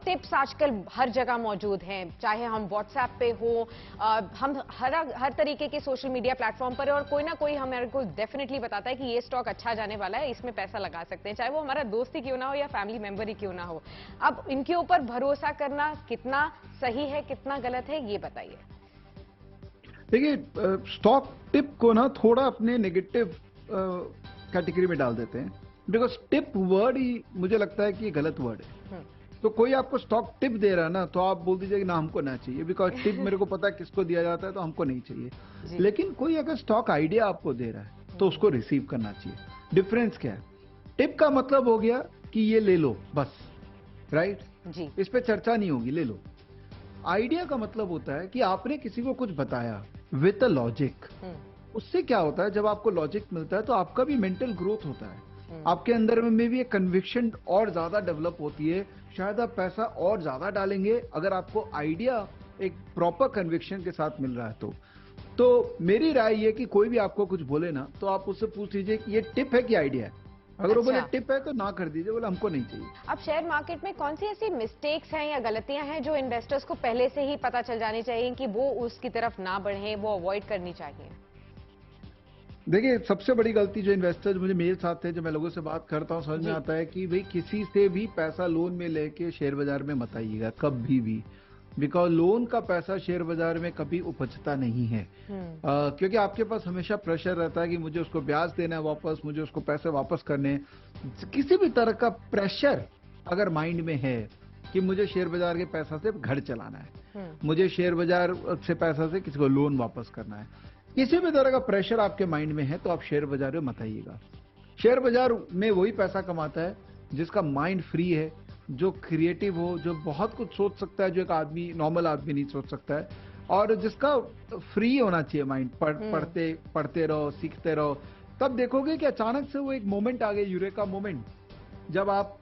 Tips आजकल हर जगह मौजूद हैं, चाहे हम व्हाट्सएप पे हो, हम हर तरीके के सोशल मीडिया प्लेटफॉर्म पर, और कोई ना कोई हमारे को डेफिनेटली बताता है कि ये स्टॉक अच्छा जाने वाला है, इसमें पैसा लगा सकते हैं, चाहे वो हमारा दोस्त ही क्यों ना हो या फैमिली मेंबर ही क्यों ना हो। अब इनके ऊपर भरोसा करना कितना सही है, कितना गलत है, ये बताइए। देखिए, स्टॉक टिप को ना थोड़ा अपने नेगेटिव कैटेगरी में डाल देते हैं, बिकॉज टिप वर्ड ही मुझे लगता है कि ये गलत वर्ड है। तो कोई आपको स्टॉक टिप दे रहा है ना, तो आप बोल दीजिए कि ना हमको ना चाहिए, बिकॉज टिप मेरे को पता है किसको दिया जाता है, तो हमको नहीं चाहिए। लेकिन कोई अगर स्टॉक आइडिया आपको दे रहा है तो उसको रिसीव करना चाहिए। डिफरेंस क्या है? टिप का मतलब हो गया कि ये ले लो बस, राइट जी, इस पे चर्चा नहीं होगी, ले लो। आइडिया का मतलब होता है कि आपने किसी को कुछ बताया विद अ लॉजिक। उससे क्या होता है, जब आपको लॉजिक मिलता है तो आपका भी मेंटल ग्रोथ होता है, आपके अंदर में भी एक कन्विक्शन और ज्यादा डेवलप होती है। शायद आप पैसा और ज्यादा डालेंगे अगर आपको आइडिया एक प्रॉपर कन्विक्शन के साथ मिल रहा है। तो मेरी राय ये कि कोई भी आपको कुछ बोले ना, तो आप उससे पूछ लीजिए कि ये टिप है कि आइडिया है। अगर वो बोले टिप है तो ना कर दीजिए, बोले हमको नहीं चाहिए। अब शेयर मार्केट में कौन सी ऐसी मिस्टेक्स हैं या गलतियां हैं जो इन्वेस्टर्स को पहले से ही पता चल जानी चाहिए कि वो उसकी तरफ ना बढ़े, वो अवॉइड करनी चाहिए? देखिए, सबसे बड़ी गलती जो इन्वेस्टर्स मुझे मेरे साथ थे, जो मैं लोगों से बात करता हूँ, समझ में आता है कि भाई किसी से भी पैसा लोन में लेके शेयर बाजार में मत आइएगा कभी भी, बिकॉज लोन का पैसा शेयर बाजार में कभी उपजता नहीं है। क्योंकि आपके पास हमेशा प्रेशर रहता है कि मुझे उसको ब्याज देना है वापस, मुझे उसको पैसे वापस करने हैं। किसी भी तरह का प्रेशर अगर माइंड में है कि मुझे शेयर बाजार के पैसा से घर चलाना है, मुझे शेयर बाजार से पैसा से किसी को लोन वापस करना है, किसी भी तरह का प्रेशर आपके माइंड में है, तो आप शेयर बाजार में मत आइएगा। शेयर बाजार में वही पैसा कमाता है जिसका माइंड फ्री है, जो क्रिएटिव हो, जो बहुत कुछ सोच सकता है, जो एक आदमी, नॉर्मल आदमी नहीं सोच सकता है, और जिसका फ्री होना चाहिए माइंड। पढ़ते रहो, सीखते रहो, तब देखोगे कि अचानक से वो एक मोमेंट आ गया, यूरेका मोमेंट, जब आप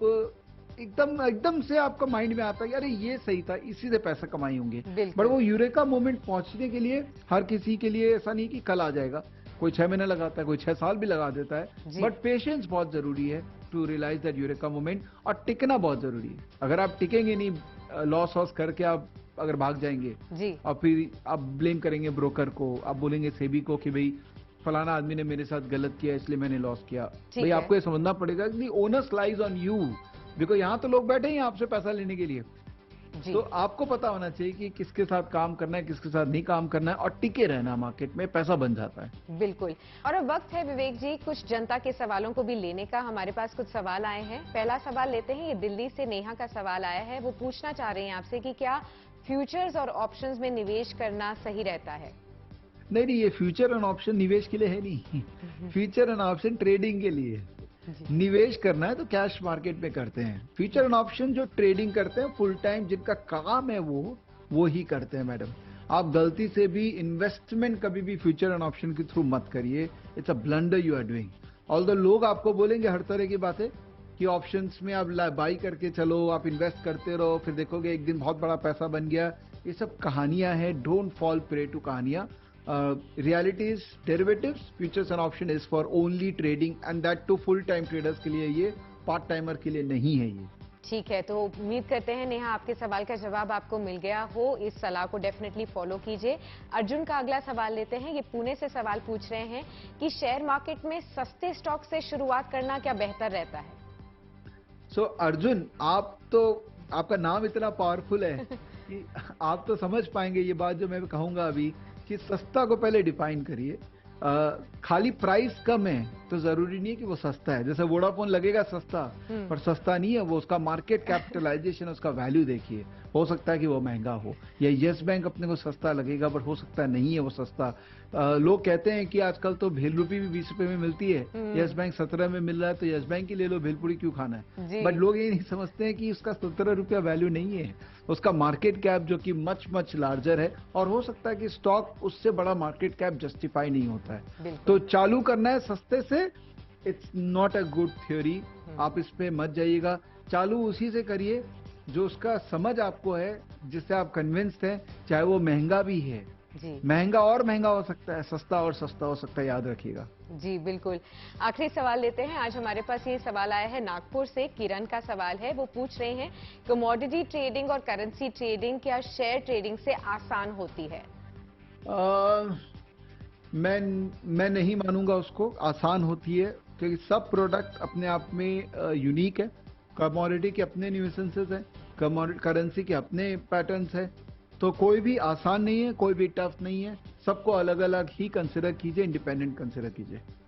एकदम से आपका माइंड में आता है अरे ये सही था, इसी से पैसा कमाई होंगे। बट वो यूरेका मोमेंट पहुंचने के लिए हर किसी के लिए ऐसा नहीं कि कल आ जाएगा, कोई 6 महीने लगाता है, कोई 6 साल भी लगा देता है। बट पेशेंस बहुत जरूरी है to realise that eureka moment, और टिकना बहुत जरूरी है। अगर आप टिकेंगे नहीं, लॉस वॉस करके आप अगर भाग जाएंगे और फिर आप ब्लेम करेंगे ब्रोकर को, आप बोलेंगे सेबी को कि भाई फलाना आदमी ने मेरे साथ गलत किया इसलिए मैंने लॉस किया। भाई आपको ये समझना पड़ेगा कि owners lies on you, because यहाँ तो लोग बैठे हैं आपसे पैसा लेने के लिए। तो आपको पता होना चाहिए कि किसके साथ काम करना है, किसके साथ नहीं काम करना है, और टिके रहना, मार्केट में पैसा बन जाता है। बिल्कुल। और अब वक्त है विवेक जी कुछ जनता के सवालों को भी लेने का। हमारे पास कुछ सवाल आए हैं। पहला सवाल लेते हैं, ये दिल्ली से नेहा का सवाल आया है। वो पूछना चाह रहे हैं आपसे कि क्या फ्यूचर्स और ऑप्शंस में निवेश करना सही रहता है? नहीं, ये फ्यूचर एंड ऑप्शन निवेश के लिए है नहीं। फ्यूचर एंड ऑप्शन ट्रेडिंग के लिए है। निवेश करना है तो कैश मार्केट में करते हैं। फ्यूचर एंड ऑप्शन जो ट्रेडिंग करते हैं, फुल टाइम जिनका काम है वो ही करते हैं। मैडम, आप गलती से भी इन्वेस्टमेंट कभी भी फ्यूचर एंड ऑप्शन के थ्रू मत करिए। It's a blunder you are doing. Although लोग आपको बोलेंगे हर तरह की बातें कि ऑप्शंस में आप बाई करके चलो, आप इन्वेस्ट करते रहो, फिर देखोगे एक दिन बहुत बड़ा पैसा बन गया। ये सब कहानियां हैं। डोंट फॉल प्रे टू कहानियां। reality is derivatives, futures and option is for only trading, and that to full time traders के लिए, ये पार्ट टाइमर के लिए नहीं है ये। ठीक है, तो उम्मीद करते हैं नेहा आपके सवाल का जवाब आपको मिल गया हो। इस सलाह को डेफिनेटली फॉलो कीजिए। अर्जुन का अगला सवाल लेते हैं। ये पुणे से सवाल पूछ रहे हैं कि शेयर मार्केट में सस्ते स्टॉक से शुरुआत करना क्या बेहतर रहता है? सो अर्जुन, आप तो, आपका नाम इतना पावरफुल है कि आप तो समझ पाएंगे ये बात जो मैं कहूंगा अभी, कि सस्ता को पहले डिफाइन करिए। खाली प्राइस कम है तो जरूरी नहीं है कि वो सस्ता है। जैसे वोडाफोन लगेगा सस्ता, पर सस्ता नहीं है वो। उसका मार्केट कैपिटलाइजेशन, उसका वैल्यू देखिए। हो सकता है कि वो महंगा हो। या यस बैंक अपने को सस्ता लगेगा, बट हो सकता है नहीं है वो सस्ता। लोग कहते हैं कि आजकल तो भेल रूपी भी 20 रुपए में मिलती है, यस बैंक 17 में मिल रहा है, तो यस बैंक ही ले लो, भेलपुरी क्यों खाना है। बट लोग ये नहीं समझते हैं कि उसका 17 रुपया वैल्यू नहीं है, उसका मार्केट कैप जो कि मच लार्जर है। और हो सकता है कि स्टॉक उससे बड़ा मार्केट कैप जस्टिफाई नहीं होता है। तो चालू करना है सस्ते से, it's not a good theory. आप इस पे मत जाइएगा। चालू उसी से करिए, जो उसका समझ आपको है, जिससे आप कन्विंस्ड हैं, चाहे वो महंगा भी है, जी महंगा और महंगा हो सकता है, सस्ता और सस्ता हो सकता है, याद रखिएगा। जी बिल्कुल। आखिरी सवाल लेते हैं। आज हमारे पास ये सवाल आया है नागपुर से। किरण का सवाल है, वो पूछ रहे हैं कमोडिटी ट्रेडिंग और करेंसी ट्रेडिंग क्या शेयर ट्रेडिंग से आसान होती है? अ, मैं नहीं मानूंगा उसको आसान होती है, क्योंकि सब प्रोडक्ट अपने आप में यूनिक है। कमोडिटी के अपने न्यूसेंसेस हैं, कमोडिटी करेंसी के अपने पैटर्न्स हैं, तो कोई भी आसान नहीं है, कोई भी टफ नहीं है। सबको अलग अलग ही कंसिडर कीजिए, इंडिपेंडेंट कंसिडर कीजिए।